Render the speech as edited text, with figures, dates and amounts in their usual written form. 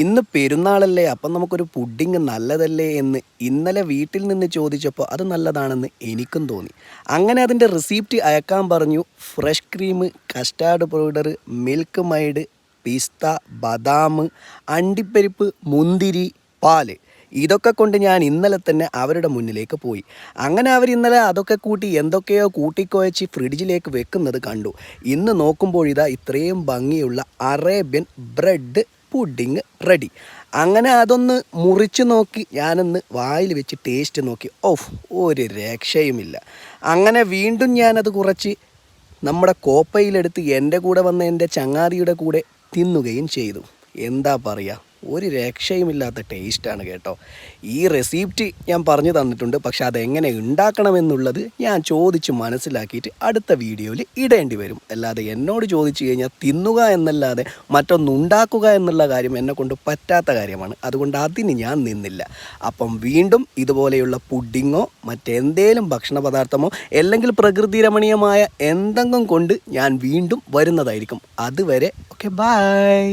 ഇന്ന് പെരുന്നാളല്ലേ, അപ്പം നമുക്കൊരു പുഡിങ് നല്ലതല്ലേ എന്ന് ഇന്നലെ വീട്ടിൽ നിന്ന് ചോദിച്ചപ്പോൾ അത് നല്ലതാണെന്ന് എനിക്കും തോന്നി. അങ്ങനെ അതിൻ്റെ റെസിപ്റ്റ് അയക്കാൻ പറഞ്ഞു. Fresh cream, custard powder, milk maid, പിസ്ത, ബദാം, അണ്ടിപ്പരിപ്പ്, മുന്തിരി, പാല്, ഇതൊക്കെ കൊണ്ട് ഞാൻ ഇന്നലെ തന്നെ അവരുടെ മുന്നിലേക്ക് പോയി. അങ്ങനെ അവർ ഇന്നലെ അതൊക്കെ കൂട്ടി എന്തൊക്കെയോ കൂട്ടിക്കുഴച്ച് ഫ്രിഡ്ജിലേക്ക് വെക്കുന്നത് കണ്ടു. ഇന്ന് നോക്കുമ്പോൾ ഇതാ ഇത്രയും ഭംഗിയുള്ള അറേബ്യൻ ബ്രെഡ് പുഡിങ് റെഡി. അങ്ങനെ അതൊന്ന് മുറിച്ച് നോക്കി, ഞാനൊന്ന് വായിൽ വെച്ച് ടേസ്റ്റ് നോക്കി. ഓഫ്, ഒരു രക്ഷയുമില്ല. അങ്ങനെ വീണ്ടും ഞാനത് കുറച്ച് നമ്മുടെ കോപ്പയിലെടുത്ത് എൻ്റെ കൂടെ വന്ന എൻ്റെ ചങ്ങാതിയുടെ കൂടെ തിന്നുകയും ചെയ്തു. എന്താ പറയുക, ഒരു രക്ഷയുമില്ലാത്ത ടേസ്റ്റാണ് കേട്ടോ. ഈ റെസിപ്റ്റ് ഞാൻ പറഞ്ഞു തന്നിട്ടുണ്ട്, പക്ഷെ അതെങ്ങനെ ഉണ്ടാക്കണമെന്നുള്ളത് ഞാൻ ചോദിച്ച് മനസ്സിലാക്കിയിട്ട് അടുത്ത വീഡിയോയിൽ ഇടേണ്ടി വരും. അല്ലാതെ എന്നോട് ചോദിച്ചു കഴിഞ്ഞാൽ തിന്നുക എന്നല്ലാതെ മറ്റൊന്നുണ്ടാക്കുക എന്നുള്ള കാര്യം എന്നെക്കൊണ്ട് പറ്റാത്ത കാര്യമാണ്. അതുകൊണ്ട് അതിന് ഞാൻ നിന്നില്ല. അപ്പം വീണ്ടും ഇതുപോലെയുള്ള പുഡിങ്ങോ മറ്റെന്തേലും ഭക്ഷണ പദാർത്ഥമോ അല്ലെങ്കിൽ പ്രകൃതി രമണീയമായ എന്തെങ്കിലും കൊണ്ട് ഞാൻ വീണ്ടും വരുന്നതായിരിക്കും. അതുവരെ ഓക്കെ, ബൈ.